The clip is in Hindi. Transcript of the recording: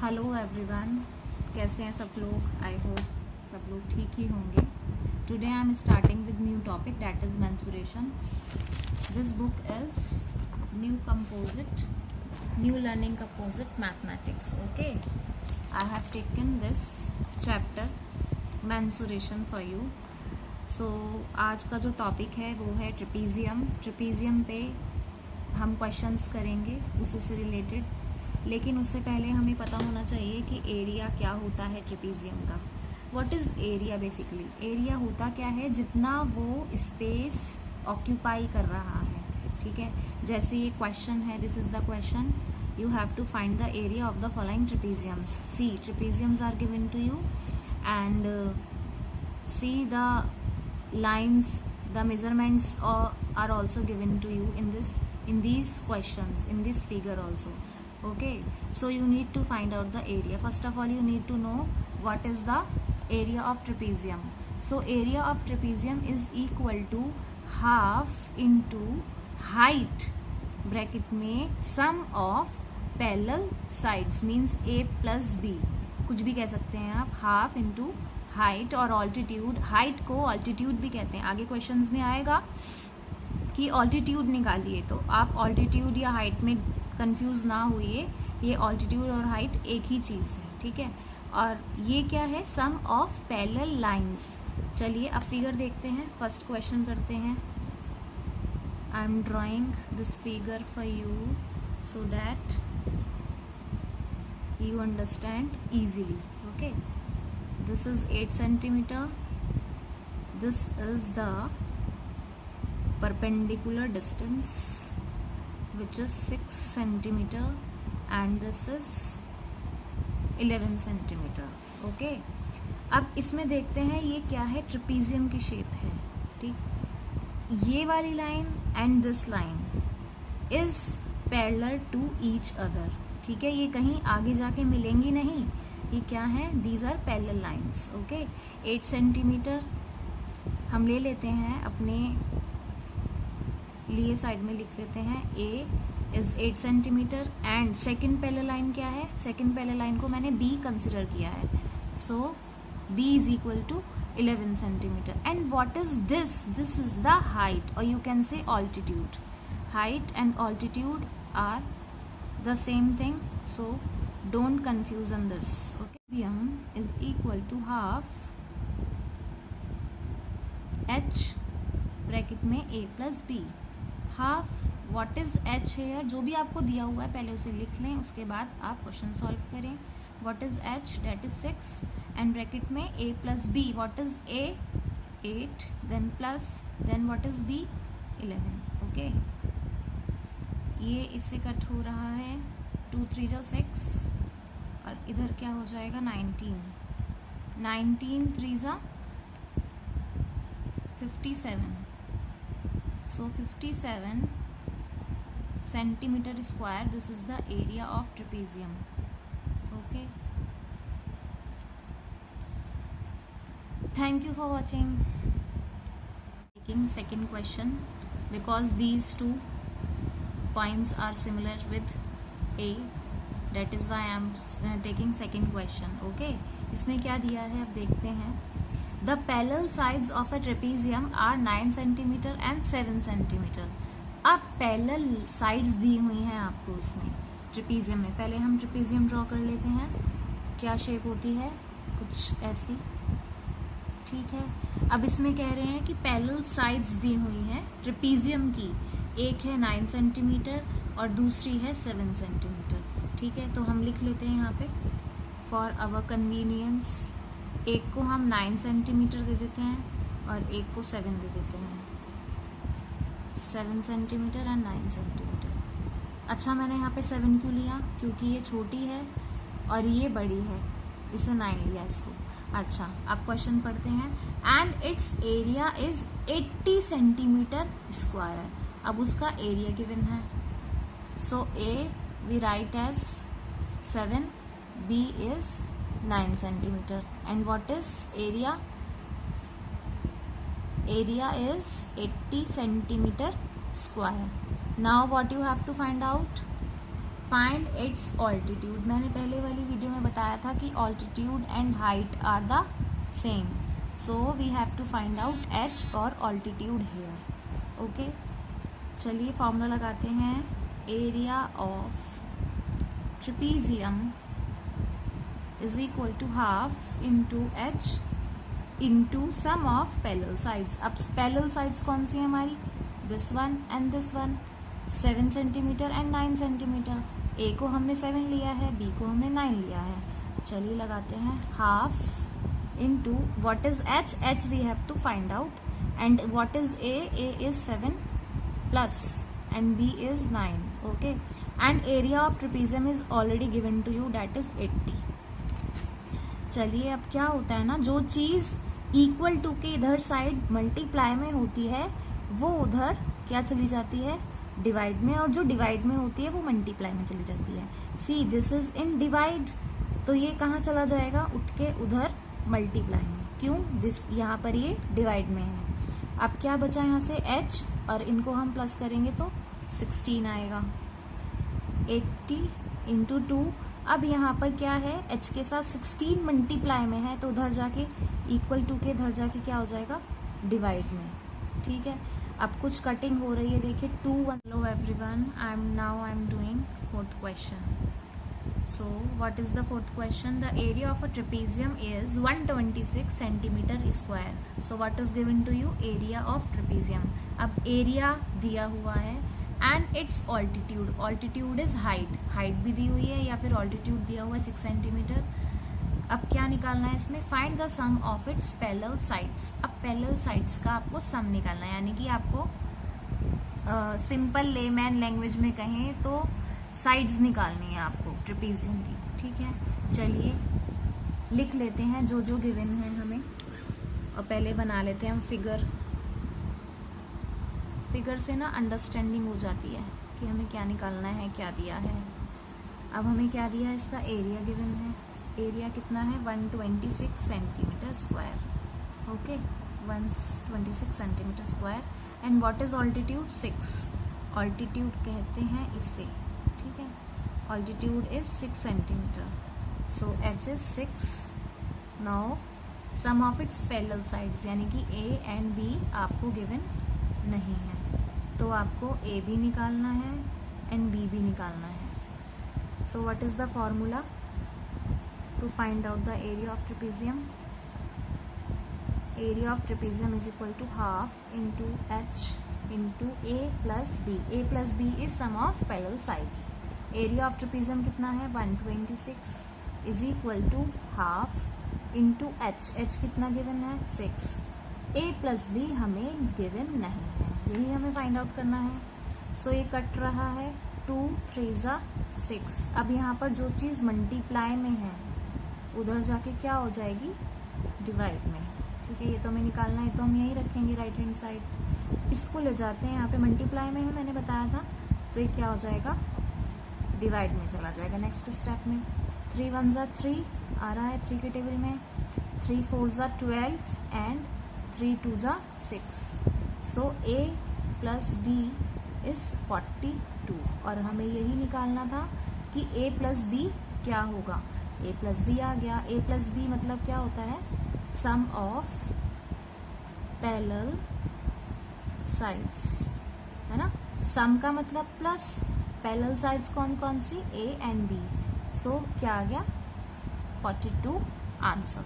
हेलो एवरीवन, कैसे हैं सब लोग। आई होप सब लोग ठीक ही होंगे। Today I am starting with new topic that is mensuration. This book is new composite, new learning composite mathematics. Okay, I have taken this chapter mensuration for you. So आज का जो टॉपिक है वो है ट्रेपीजियम. ट्रेपीजियम पे हम क्वेश्चंस करेंगे उसी से रिलेटेड, लेकिन उससे पहले हमें पता होना चाहिए कि एरिया क्या होता है ट्रेपीजियम का. What is area? Basically area होता क्या है, जितना वो स्पेस ऑक्यूपाई कर रहा है. ठीक है, जैसे ये क्वेश्चन है, this is the question. You have to find the area of the following trapeziums. See, trapeziums are given to you and see the lines, the measurements are also given to you in these questions, in this figure also. Okay, so you need to find out the area. First of all, you need to know what is the area of trapezium. So area of trapezium is equal to half into height bracket में sum of parallel sides means a plus b. कुछ भी कह सकते हैं आप. हाफ इंटू हाइट और ऑल्टीट्यूड. हाइट को ऑल्टीट्यूड भी कहते हैं. आगे क्वेश्चंस में आएगा कि ऑल्टीट्यूड निकालिए, तो आप ऑल्टीट्यूड या हाइट में कंफ्यूज ना होइए. ये ऑल्टीट्यूड और हाइट एक ही चीज़ है. ठीक है, और ये क्या है? सम ऑफ पैरेलल लाइंस. चलिए अब फिगर देखते हैं. फर्स्ट क्वेश्चन करते हैं. I am drawing this figure for you so that you understand easily. Okay, this is 8 centimeter. This is the perpendicular distance which is 6 centimeter and this is 11 centimeter. Okay, अब इसमें देखते हैं ये क्या है. ट्रेपीजियम की शेप है. ठीक, ये वाली line and this line is parallel to each other. ठीक है, ये कहीं आगे जाके मिलेंगी नहीं. ये क्या है? These are parallel lines. Okay, 8 centimetre हम ले लेते हैं अपने लिए, साइड में लिख लेते हैं. A is 8 centimetre and second parallel line क्या है? सेकेंड पैरेलल लाइन को मैंने बी कंसिडर किया है. So b is equal to 11 centimetre. And what is this? This is the height or you can say altitude. Height and altitude are the same thing, so don't confuse on this. Okay, trapezium is equal to half h bracket में a plus b. Half, what is h here? जो भी आपको दिया हुआ है पहले उसे लिख लें, उसके बाद आप क्वेश्चन सॉल्व करें. what is h? that is 6 and bracket में a plus b. what is a? 8 then plus then what is b? 11. okay, ये इससे कट हो रहा है. 2 3 जो 6 और इधर क्या हो जाएगा? 19. 19 3 जा 57. सो 57 centimetre square. This is the area of trapezium. Okay, thank you for watching. Taking second question because these two points are similar with A, that is why I am taking second question. Okay, इसमें क्या दिया है अब देखते हैं. The parallel sides of a trapezium are 9 centimeter and 7 centimeter. अब parallel sides दी हुई हैं आपको इसमें ट्रेपीजियम में. पहले हम ट्रेपीजियम ड्रॉ कर लेते हैं. क्या शेप होती है? कुछ ऐसी. ठीक है, अब इसमें कह रहे हैं कि पैरेलल साइड्स दी हुई हैं ट्रेपीजियम की. एक है 9 सेंटीमीटर और दूसरी है 7 सेंटीमीटर. ठीक है, तो हम लिख लेते हैं यहाँ पे फॉर आवर कन्वीनियंस. एक को हम 9 सेंटीमीटर दे देते हैं और एक को 7 दे देते हैं. 7 सेंटीमीटर एंड 9 सेंटीमीटर. अच्छा, मैंने यहाँ पे 7 क्यों लिया? क्योंकि ये छोटी है और ये बड़ी है, इसे 9 लिया इसको. अच्छा, अब क्वेश्चन पढ़ते हैं. And its area is 80 centimetre square. अब उसका एरिया गिवन है. So a we write as 7, b is 9 centimetre and what is area? Area is 80 centimetre square. Now what you have to find out? Find its altitude. मैंने पहले वाली वीडियो में बताया था कि altitude and height are the same, so we have to find out h or altitude here. Okay, चलिए फॉर्मूला लगाते हैं। Area of trapezium is equal to half into h into sum of parallel sides. अब पैरेलल साइड्स कौन सी है हमारी? This one and this one, 7 centimetre and 9 centimetre. A को हमने 7 लिया है, बी को हमने 9 लिया है। चलिए लगाते हैं half into what is H, H we have to find out, and what is A is 7 plus and B is 9। Okay, and area of trapezium is already given to you, that is 80। चलिए अब क्या होता है ना, जो चीज इक्वल टू के इधर साइड मल्टीप्लाई में होती है वो उधर क्या चली जाती है? डिवाइड में, और जो डिवाइड में होती है वो मल्टीप्लाई में चली जाती है। See this is in divide, तो ये कहाँ चला जाएगा? उठ के उधर मल्टीप्लाई में। क्यों? दिस यहाँ पर ये डिवाइड में है। अब क्या बचा यहाँ से? एच, और इनको हम प्लस करेंगे तो 16 आएगा। 80 इंटू 2। अब यहाँ पर क्या है? एच के साथ 16 मल्टीप्लाई में है, तो उधर जाके इक्वल टू के इधर जाके क्या हो जाएगा? डिवाइड में। ठीक है, अब कुछ कटिंग हो रही है, देखिए 2 1। Hello everyone, I am doing fourth question. So what is the fourth question? The area of a trapezium is 126 centimetre square. So what is given to you? Area of trapezium. अब एरिया दिया हुआ है and its altitude, altitude is height, height भी दी हुई है या फिर ऑल्टीट्यूड दिया हुआ है 6 सेंटीमीटर। अब क्या निकालना है इसमें? Find the sum of its parallel sides. अब पैरेलल साइड्स का आपको सम निकालना है, यानी कि आपको सिंपल लेमैन लैंग्वेज में कहें तो साइड्स निकालनी है आपको ट्रेपीजियम की। ठीक है, चलिए लिख लेते हैं जो जो गिवन है हमें, और पहले बना लेते हैं हम फिगर। फिगर से ना अंडरस्टैंडिंग हो जाती है कि हमें क्या निकालना है, क्या दिया है। अब हमें क्या दिया है? इसका एरिया गिवन है। एरिया कितना है? 126 centimetre square. Okay, 126 centimetre square. And what is altitude? 6। Altitude कहते हैं इसे। ठीक है, altitude is 6 centimetre, so H is 6। Now sum of its parallel sides, यानी कि ए एंड बी आपको गिवन नहीं है, तो आपको ए भी निकालना है एंड बी भी निकालना है। सो what is the formula to find out the area of trapezium? Area of trapezium is equal to half into h into a plus b. A plus b is sum of parallel sides. Area of trapezium कितना है? 126 is equal to half into h. h कितना गिवन है? 6. a plus b हमें गिवन नहीं है, यही हमें फाइंड आउट करना है। सो ये कट रहा है, 2 3 ज़ा 6। अब यहाँ पर जो चीज़ मल्टीप्लाई में है उधर जाके क्या हो जाएगी? डिवाइड में। ठीक है, ये तो हमें निकालना है, तो हम यही रखेंगे राइट हैंड साइड। इसको ले जाते हैं, यहाँ पे मल्टीप्लाई में है मैंने बताया था, तो ये क्या हो जाएगा? डिवाइड में चला जाएगा नेक्स्ट स्टेप में। 3 1 ज़ा 3 आ रहा है 3 के टेबल में, 3 4 ज़ा 12 एंड 3 2 ज़ा 6। सो a प्लस b इज 42, और हमें यही निकालना था कि a प्लस b क्या होगा? a प्लस बी आ गया। a प्लस बी मतलब क्या होता है? सम ऑफ पैरेलल साइड्स, है ना। सम का मतलब प्लस, पैरेलल साइड्स कौन कौन सी? a and b। सो क्या आ गया? 42 आंसर।